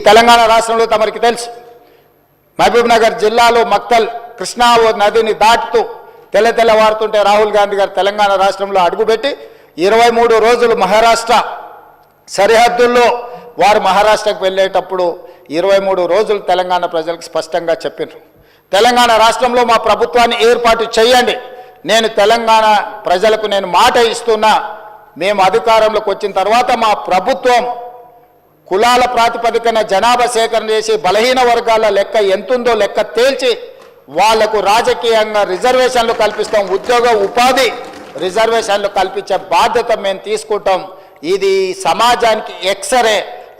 తెలంగాణ రాష్ట్రంలో తమరికి తెలుసు, మహబూబ్ నగర్ జిల్లాలో మక్తల్ కృష్ణా నదిని దాటుతూ తెల్లవారుతుంటే రాహుల్ గాంధీ గారు తెలంగాణ రాష్ట్రంలో అడుగుపెట్టి 23 రోజులు మహారాష్ట్ర సరిహద్దుల్లో వారు మహారాష్ట్రకు వెళ్ళేటప్పుడు 23 రోజులు తెలంగాణ ప్రజలకు స్పష్టంగా చెప్పారు, తెలంగాణ రాష్ట్రంలో మా ప్రభుత్వాన్ని ఏర్పాటు చేయండి. నేను తెలంగాణ ప్రజలకు నేను మాట ఇస్తున్నా, మేము అధికారంలోకి వచ్చిన తర్వాత మా ప్రభుత్వం కులాల ప్రాతిపదికన జనాభా సేకరణ చేసి బలహీన వర్గాల లెక్క ఎంతుందో లెక్క తేల్చి వాళ్లకు రాజకీయంగా రిజర్వేషన్లు కల్పిస్తాం, ఉద్యోగ ఉపాధి రిజర్వేషన్లు కల్పించే బాధ్యత మేము తీసుకుంటాం. ఇది సమాజానికి ఎక్స్రే,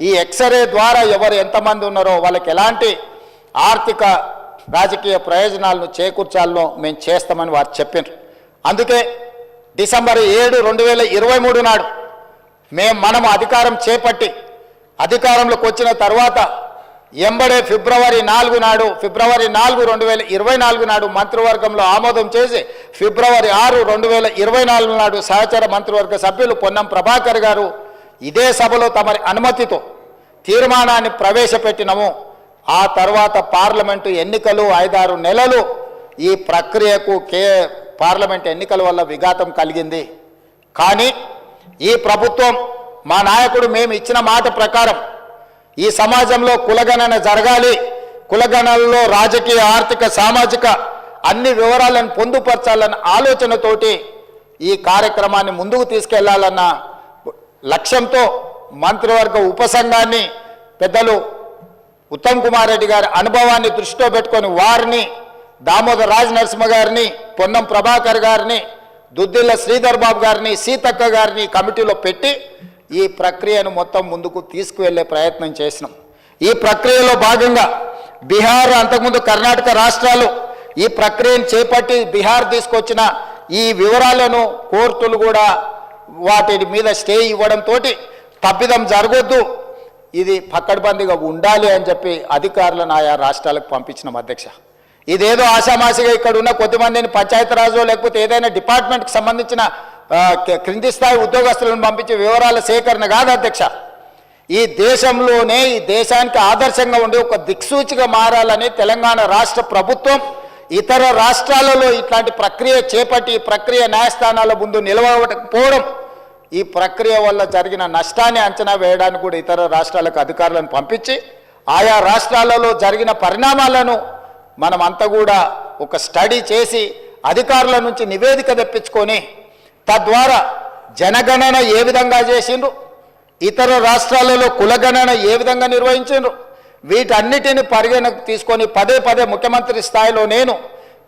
ఈ ఎక్స్రే ద్వారా ఎవరు ఎంతమంది ఉన్నారో వాళ్ళకి ఎలాంటి ఆర్థిక రాజకీయ ప్రయోజనాలను చేకూర్చాలనో మేము చేస్తామని వారు చెప్పారు. అందుకే డిసెంబర్ 7, 2023 నాడు మనం అధికారం చేపట్టి అధికారంలోకి వచ్చిన తర్వాత ఎంబడే ఫిబ్రవరి 4 నాడు 2024 నాడు మంత్రివర్గంలో ఆమోదం చేసి ఫిబ్రవరి 6, 2024 నాడు సహచర మంత్రివర్గ సభ్యులు పొన్నం ప్రభాకర్ గారు ఇదే సభలో తమరి అనుమతితో తీర్మానాన్ని ప్రవేశపెట్టినము. ఆ తర్వాత పార్లమెంటు ఎన్నికలు 5-6 నెలలు ఈ ప్రక్రియకు పార్లమెంట్ ఎన్నికల వల్ల విఘాతం కలిగింది. కానీ ఈ ప్రభుత్వం మా నాయకుడు మేము ఇచ్చిన మాట ప్రకారం ఈ సమాజంలో కులగణన జరగాలి, కులగణనలో రాజకీయ ఆర్థిక సామాజిక అన్ని వివరాలను పొందుపరచాలన్న ఆలోచనతోటి ఈ కార్యక్రమాన్ని ముందుకు తీసుకెళ్లాలన్న లక్ష్యంతో మంత్రివర్గ ఉపసంఘాన్ని పెద్దలు ఉత్తమ్ కుమార్ రెడ్డి గారి అనుభవాన్ని దృష్టిలో పెట్టుకొని వారిని, దామోదర్ రాజ్ నరసింహ గారిని, పొన్నం ప్రభాకర్ గారిని, దుద్దిల్ల శ్రీధర్ బాబు గారిని, సీతక్క గారిని కమిటీలో పెట్టి ఈ ప్రక్రియను మొత్తం ముందుకు తీసుకువెళ్లే ప్రయత్నం చేసినాం. ఈ ప్రక్రియలో భాగంగా బీహార్, అంతకుముందు కర్ణాటక రాష్ట్రాలు ఈ ప్రక్రియను చేపట్టి బీహార్ తీసుకొచ్చిన ఈ వివరాలను కోర్టులు కూడా వాటి మీద స్టే ఇవ్వడంతో తప్పిదం జరగొద్దు, ఇది పక్కడబందీగా ఉండాలి అని చెప్పి అధికారులను ఆయా రాష్ట్రాలకు పంపించిన అధ్యక్ష. ఇదేదో ఆషామాషిగా ఇక్కడ ఉన్న కొద్దిమందిని పంచాయతీరాజు లేకపోతే ఏదైనా డిపార్ట్మెంట్కి సంబంధించిన క్రింది స్థాయి ఉద్యోగస్తులను పంపించే వివరాల సేకరణ కాదు అధ్యక్ష. ఈ దేశంలోనే ఈ దేశానికి ఆదర్శంగా ఉండే ఒక దిక్సూచిగా మారాలని తెలంగాణ రాష్ట్ర ప్రభుత్వం ఇతర రాష్ట్రాలలో ఇట్లాంటి ప్రక్రియ చేపట్టి ఈ ప్రక్రియ న్యాయస్థానాల ముందు నిలవకపోవడం, ఈ ప్రక్రియ వల్ల జరిగిన నష్టాన్ని అంచనా వేయడానికి కూడా ఇతర రాష్ట్రాలకు అధికారులను పంపించి ఆయా రాష్ట్రాలలో జరిగిన పరిణామాలను మనమంతా కూడా ఒక స్టడీ చేసి అధికారుల నుంచి నివేదిక తెప్పించుకొని తద్వారా జనగణన ఏ విధంగా చేసిండ్రు, ఇతర రాష్ట్రాలలో కులగణన ఏ విధంగా నిర్వహించిండ్రు, వీటన్నిటిని పరిగణకు తీసుకొని పదే ముఖ్యమంత్రి స్థాయిలో నేను,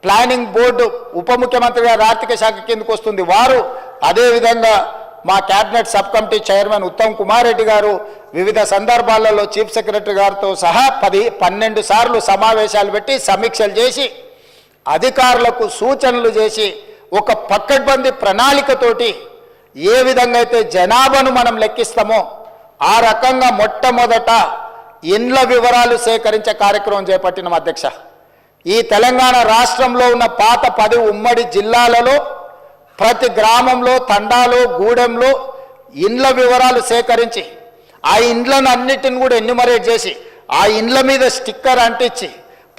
ప్లానింగ్ బోర్డు ఉప ముఖ్యమంత్రి గారు ఆర్థిక శాఖ కిందకు వస్తుంది వారు, అదేవిధంగా మా cabinet sub committee chairman Uttam Kumar Reddy గారు వివిధ సందర్భాలలో చీఫ్ సెక్రటరీ గారితో సహా 12 సార్లు సమావేశాలు పెట్టి సమీక్షలు చేసి అధికారులకు సూచనలు చేసి ఒక పక్కడ్బందీ ప్రణాళికతోటి ఏ విధంగా అయితే జనాభాను మనం లెక్కిస్తామో ఆ రకంగా మొట్టమొదట ఇండ్ల వివరాలు సేకరించే కార్యక్రమం చేపట్టిన అధ్యక్ష. ఈ తెలంగాణ రాష్ట్రంలో ఉన్న పాత 10 ఉమ్మడి జిల్లాలలో ప్రతి గ్రామంలో, తండాలో, గూడెంలో ఇండ్ల వివరాలు సేకరించి ఆ ఇండ్లను అన్నిటిని కూడా ఎన్యూమరేట్ చేసి ఆ ఇండ్ల మీద స్టిక్కర్ అంటించి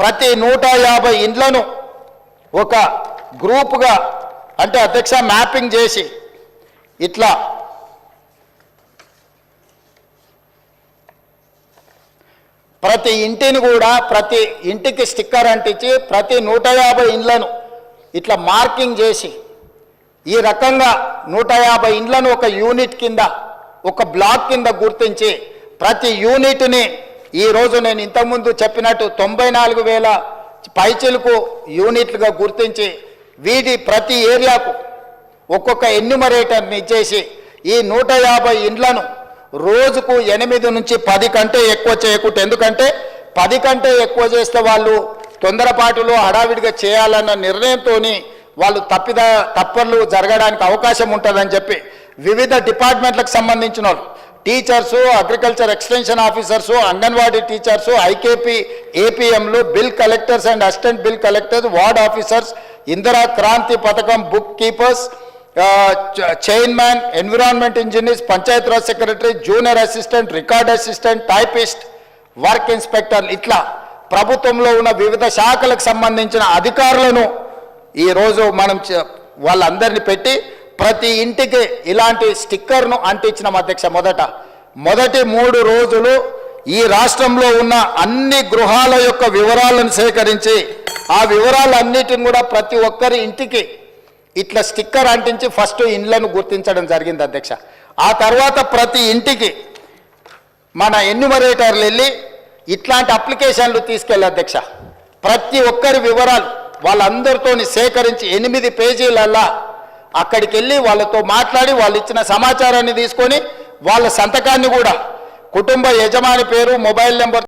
ప్రతి 150 ఇండ్లను ఒక గ్రూపుగా అంటే అధ్యక్ష మ్యాపింగ్ చేసి ఇట్లా ప్రతి ఇంటిని కూడా ప్రతి ఇంటికి స్టిక్కర్ అంటించి ప్రతి 150 ఇండ్లను ఇట్లా మార్కింగ్ చేసి ఈ రకంగా 150 ఇండ్లను ఒక యూనిట్ కింద ఒక బ్లాక్ కింద గుర్తించి ప్రతి యూనిట్ని ఈరోజు నేను ఇంతకుముందు చెప్పినట్టు 94,000 పైచిలకు యూనిట్లుగా గుర్తించి వీటి ప్రతి ఏరియాకు ఒక్కొక్క ఎన్యూమరేటర్ని ఇచ్చేసి ఈ 150 ఇండ్లను రోజుకు 8 నుంచి 10 కంటే ఎక్కువ చేయకూడదు. ఎందుకంటే 10 కంటే ఎక్కువ చేస్తే వాళ్ళు తొందరపాటులో హడావిడిగా చేయాలన్న నిర్ణయంతో వాళ్ళు తప్పర్లు జరగడానికి అవకాశం ఉంటుందని చెప్పి వివిధ డిపార్ట్మెంట్లకు సంబంధించిన వాళ్ళు teachers, agriculture extension officers, anganwadi teachers, IKP, ఏపీఎంలు, bill collectors and assistant bill collectors, ward officers, Indira Kranti పథకం book keepers, chairman, environment engineers, Panchayati Raj secretary, junior assistant, record assistant, typist, work ఇన్స్పెక్టర్లు, ఇట్లా ప్రభుత్వంలో ఉన్న వివిధ శాఖలకు సంబంధించిన అధికారులను ఈరోజు మనం వాళ్ళందరినీ పెట్టి ప్రతి ఇంటికి ఇలాంటి స్టిక్కర్ను అంటించినాం అధ్యక్ష. మొదటి 3 రోజులు ఈ రాష్ట్రంలో ఉన్న అన్ని గృహాల యొక్క వివరాలను సేకరించి ఆ వివరాలన్నిటిని కూడా ప్రతి ఒక్కరి ఇంటికి ఇట్లా స్టిక్కర్ అంటించి ఫస్ట్ ఇండ్లను గుర్తించడం జరిగింది అధ్యక్ష. ఆ తర్వాత ప్రతి ఇంటికి మన ఎన్యూమరేటర్లు వెళ్ళి ఇట్లాంటి అప్లికేషన్లు తీసుకెళ్ళి అధ్యక్ష, ప్రతి ఒక్కరి వివరాలు వాళ్ళందరితో సేకరించి 8 పేజీలల్లా అక్కడికి వెళ్ళి వాళ్ళతో మాట్లాడి వాళ్ళు ఇచ్చిన సమాచారాన్ని తీసుకొని వాళ్ళ సంతకాన్ని కూడా కుటుంబ యజమాని పేరు, మొబైల్ నెంబర్